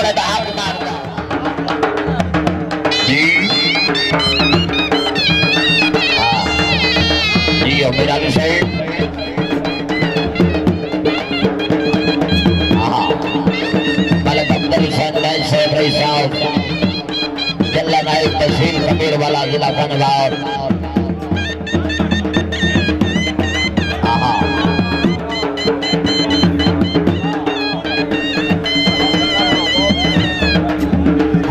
घोड़े का हाथ मारता जी जी और मेरा विषय जिला नायक तहसील कबीर वाला जिला खनगार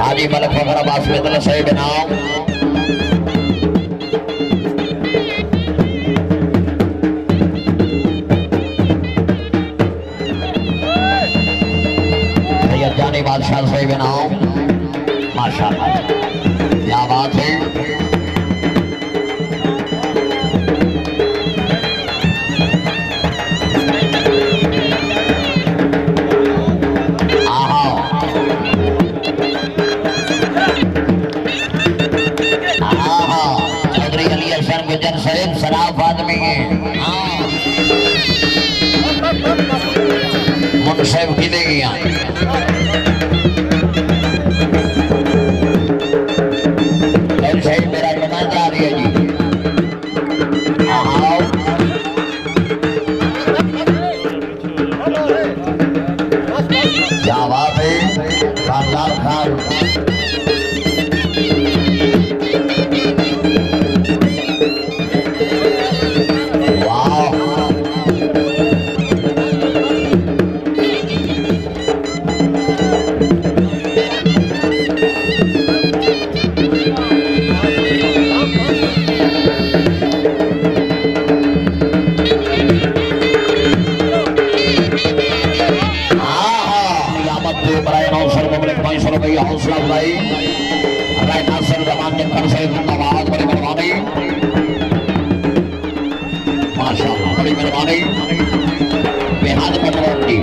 हाजी मलक फखराबाद में सही बनाओ जानी बादशाह सही बनाओ माशाअल्लाह क्या बात है चौधरी अली हसन गुजर सहित शराफ आदमी है मुनसेब की देगी मेरा नुमान जा रही है जी क्या बात है खानदार खान हौसला भाई राय नासिर जमान के कर से धन्यवाद बड़ी मेहरबानी माशाअल्लाह बड़ी मेहरबानी बेहद मेहरबानी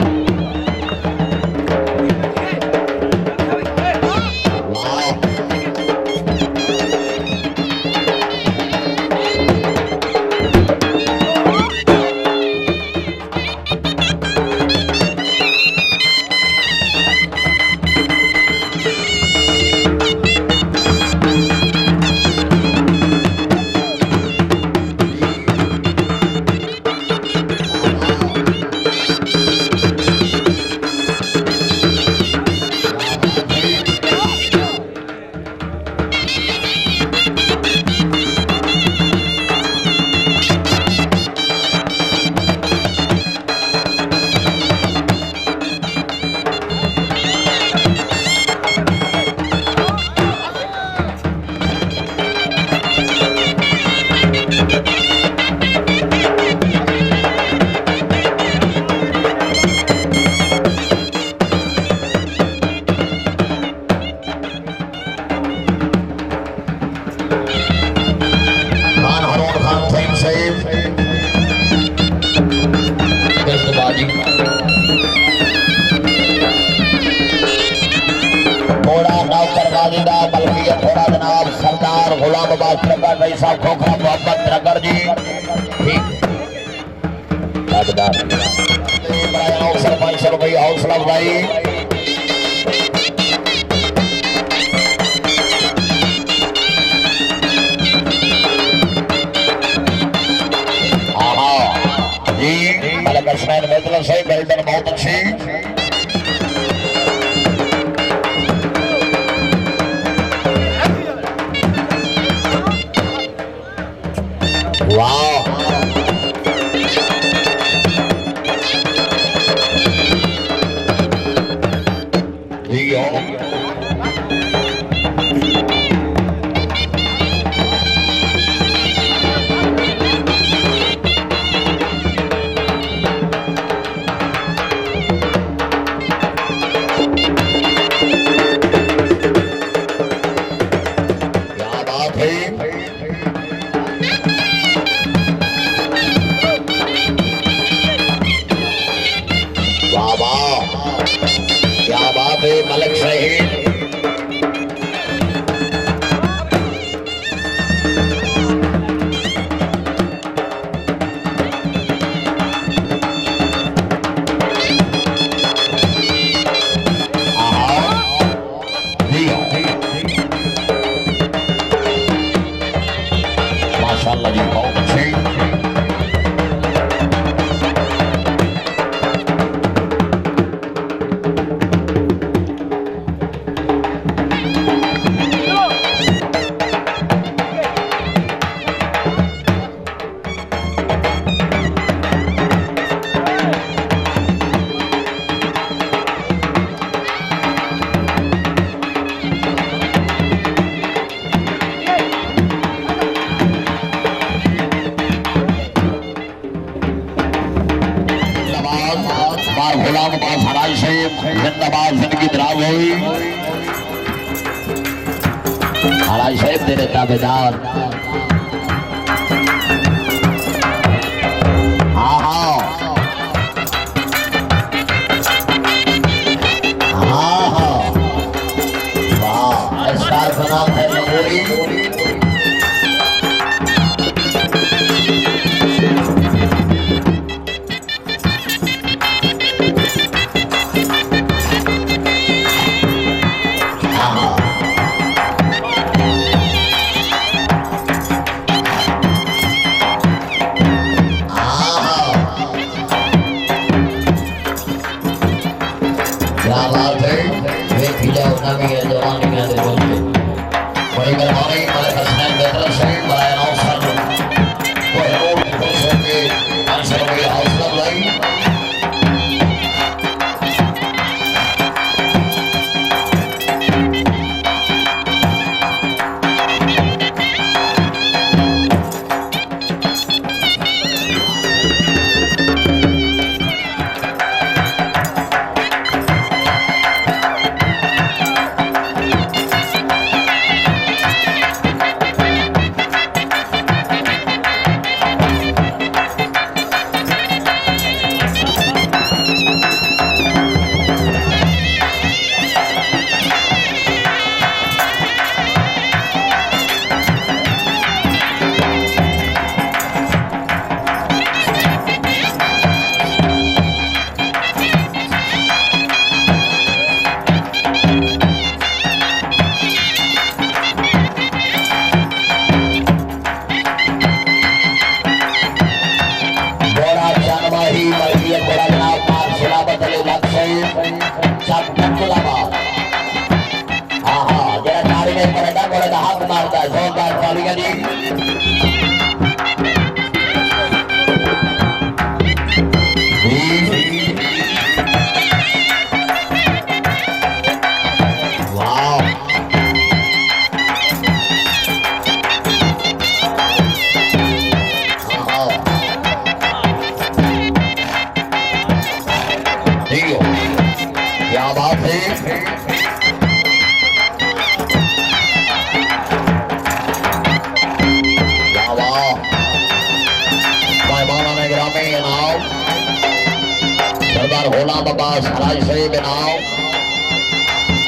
गुलाम अब्बास प्रगट भाई साहब खोखरा मोहम्मद प्रगट जी ठीक भाई हौसला भाई जी मलक हसनैन मतलब सही बेल्डर बहुत अच्छी वाह मलक शहीद जिंदाबाद मार गुलाम अब्बास हराज साहब जिंदाबाद जिंदगी दराज हुई हराज साहब तेरे ताबेदार हाँ हाँ हाँ हाँ वाह स्टार बना है लगोरी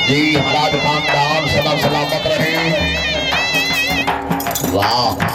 जी हराज खानदान सदा सलामत रहे वाह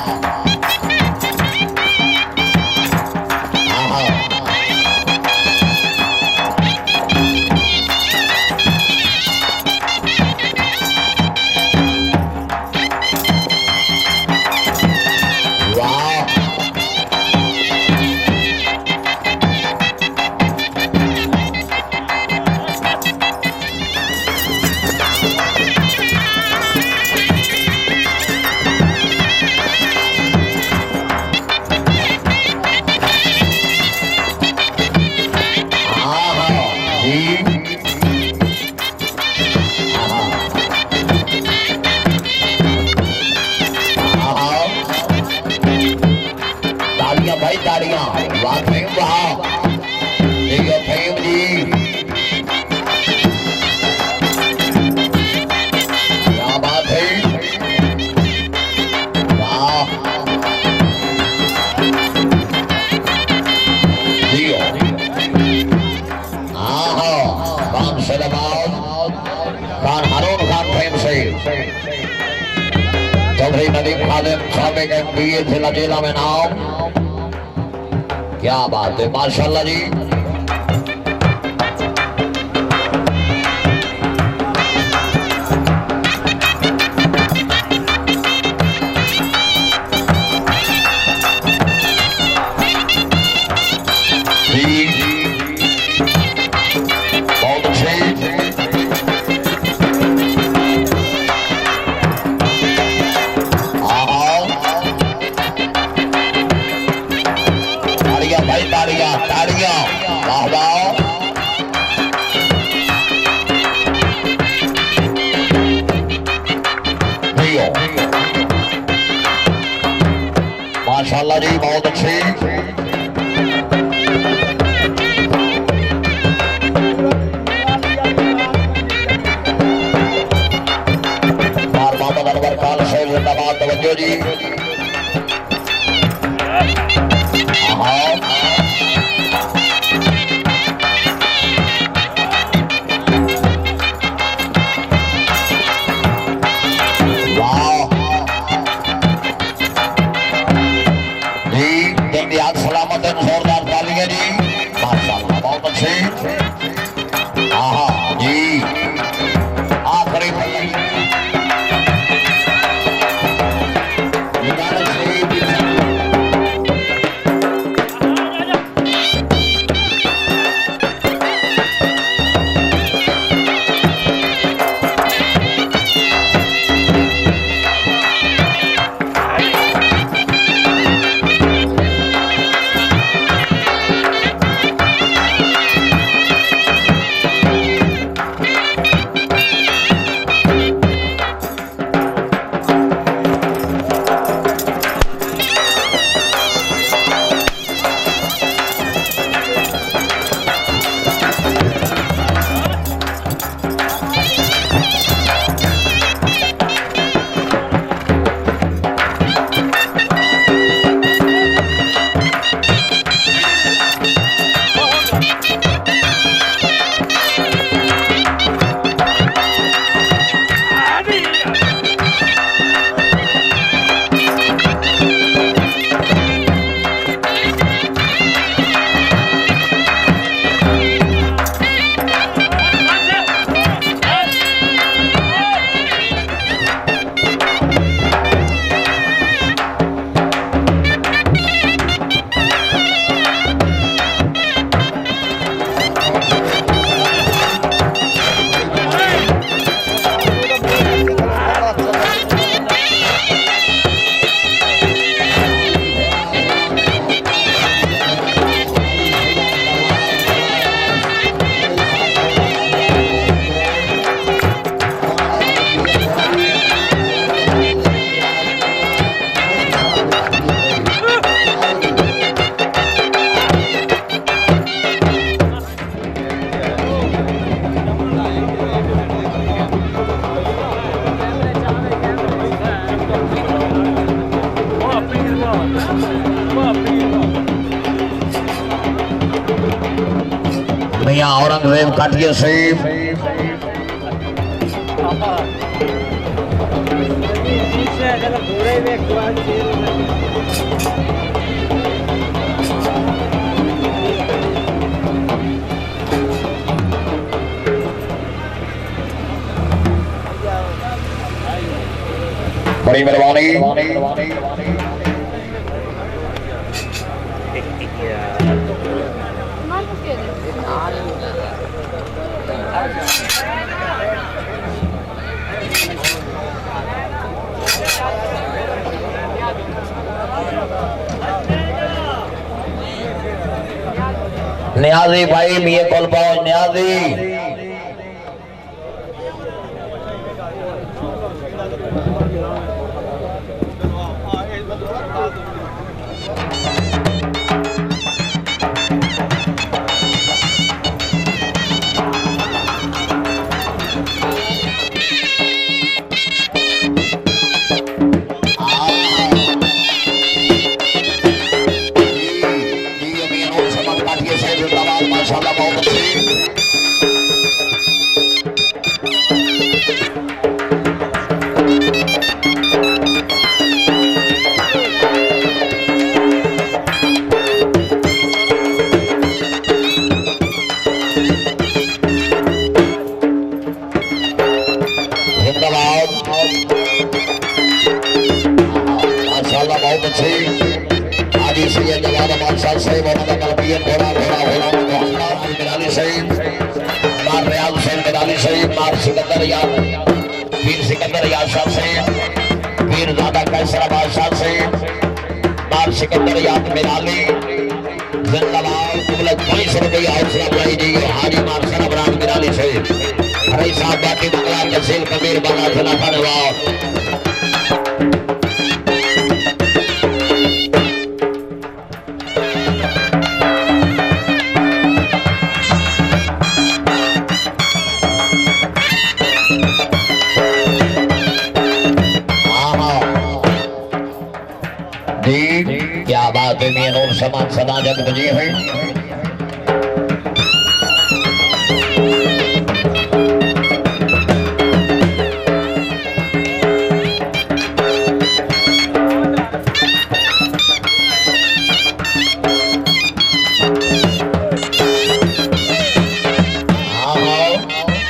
चौधरी नदीम खालिद साबिक एमपीए जिला जिला में नाम क्या बात है माशाल्लाह जी बहुत अच्छे माशाल्लाह जी बहुत अच्छी मियां औरंगजेब काटिए सेब बड़ी मेहरबानी। न्याजी भाई मिये कॉल पाओ न्याजी माशाल्लाह बहुत अच्छी जिंदाबाद माशाल्लाह बहुत अच्छी आज इसी जवाब बादशाह से बोला कलबियत घोड़ा घोड़ा घोड़ा मिराली सईद मार रियाज हुसैन मिराली सईद मार सिकंदर याद वीर सिकंदर याद शाह से वीर दादा कैसराबाद शाह से मार सिकंदर याद मिराली जिंदाबाद कुबलत 22 रुपये हौसला भाई जी हाजी मार सरबराज मिराली सईद हरे साहब बाकी बंगला तहसील कबीर बाला जिला धन्यवाद क्या बात है मियां नूर समान सदा जग बजी है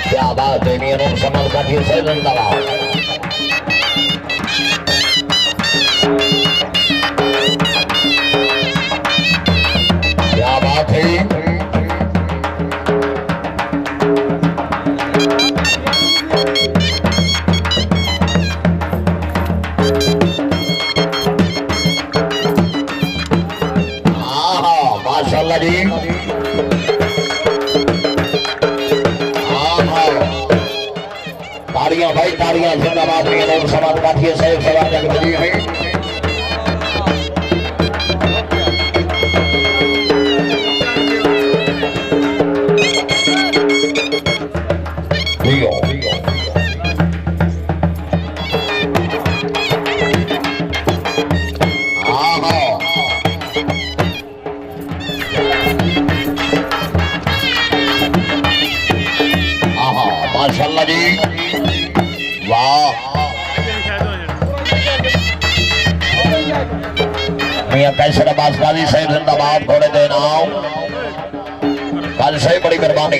क्या बात है मियां नूर समान का फिर से जिंदाबाद माशाल्लाह जी ताड़ियां भाई ताड़ियां जिंदाबाद मियां नूर समाज काठिए साहिब सवाल जग बजी है माशाल्लाह जी वाह मियां कैसराबाद गाजी साहिब जिंदाबाद घोड़े दे नाम कल से बड़ी मेहरबानी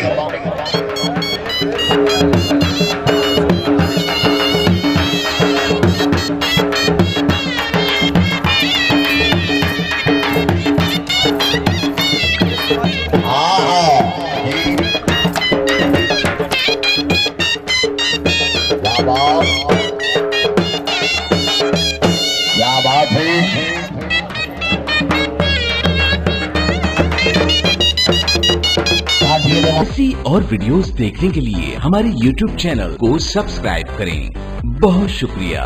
क्या बात है ऐसी और वीडियोस देखने के लिए हमारे YouTube चैनल को सब्सक्राइब करें। बहुत शुक्रिया।